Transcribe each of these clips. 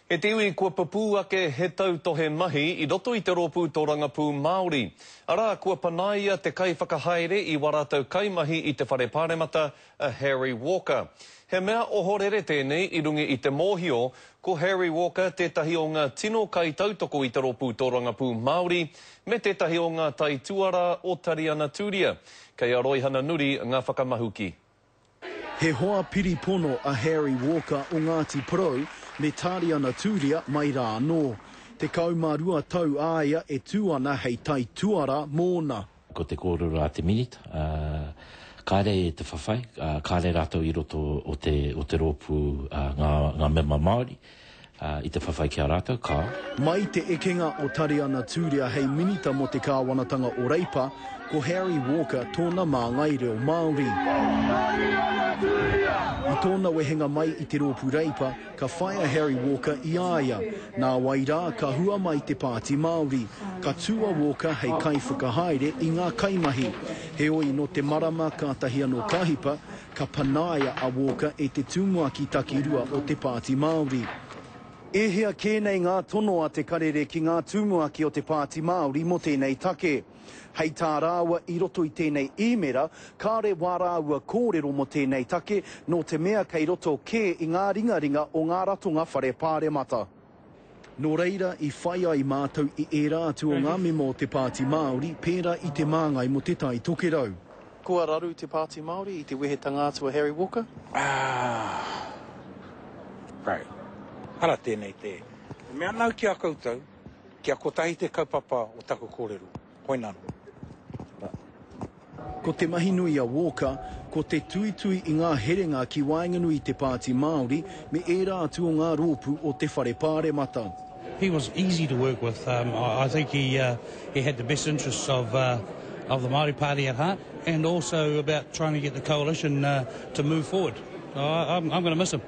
He te iwi kua papū ake he tau tohe mahi I roto I te rōpū tō rangapū Māori. Arā, kua panaia te kai whakahaere I waratau kaimahi I te whare pāremata, a Harry Walker. He mea ohorere tēnei I rungi I te mōhio, ko Harry Walker tētahi o ngā tino kai tautoko I te rōpū tō rangapū Māori, me tētahi o ngā tai tuara o Tariana Tūria. Kei a Roihana Nuri ngā whakamahuki. He hoa piri pono a Harry Walker o Ngāti Porou me Tariana Tūria mai rā anō. Te kaumarua tau āia e tūana hei tai tuara mōna. Ko te kōrero a te minute, kāre e te whawhai, kāre rātou I roto o te rōpū ngā mema Māori, I te whawhai kia rātou, kā. Mai te ekenga o Tariana Tūria hei minita mo te kāwanatanga o Reipa, ko Harry Walker tōna mā ngai reo Māori. I tōna wehenga mai I te rōpū Reipa, ka whaia Harry Walker I āia. Nā wairā ka hua mai te pāti Māori. Ka tua Walker hei kai whakahaere I ngā kaimahi. He oi no te marama kātahi anō kahipa, ka panaia a Walker e te tūmua ki takirua o te pāti Māori. E hea kēnei ngā tono a te karere ki ngā tūmua ki o te pāti Māori mo tēnei take. Hei tā rāua I roto I tēnei īmera, kāre wārāua kōrero mo tēnei take, no te mea kei roto kē I ngā ringaringa o ngā ratonga whare pāremata. Nō reira I whai ai mātou I e rātu o ngā memo o te pāti Māori, pērā I te māngai mo te tai tokerau. Kua raru te pāti Māori I te wehe tangātua Harry Walker? Right. Hara tēnei te. Mea nau ki a koutou, ki a kotahi te kaupapa o taku kōrero. Hoi nānu. Ko te mahinui a Walker, ko te tuitui I ngā herenga ki wainganui te pāti Māori, me e rātu o ngā rōpū o te whare pāremata. He was easy to work with. I think he had the best interests of the Māori Party at heart, and also about trying to get the coalition to move forward. I'm going to miss him.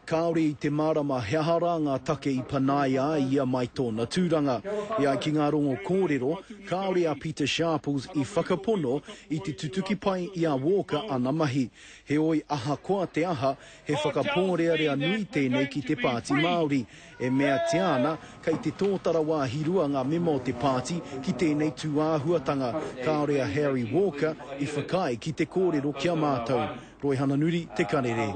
Kāore I te marama heahara ngā take I panaia ia mai tōna tūranga. Ia ki ngā rongo kōrero, kāore a Peter Sharples I whakapono I te tutuki pai I a Walker ana mahi. He oi aha koa te aha, he whakapōrea nui tēnei ki te pāti Māori. E mea te ana, kei te tōtara wā hirua ngā memo o te pāti ki tēnei tūāhuatanga. Kāore a Harry Walker I whakai ki te kōrero kia mātou. Roihana Nuri, te karere.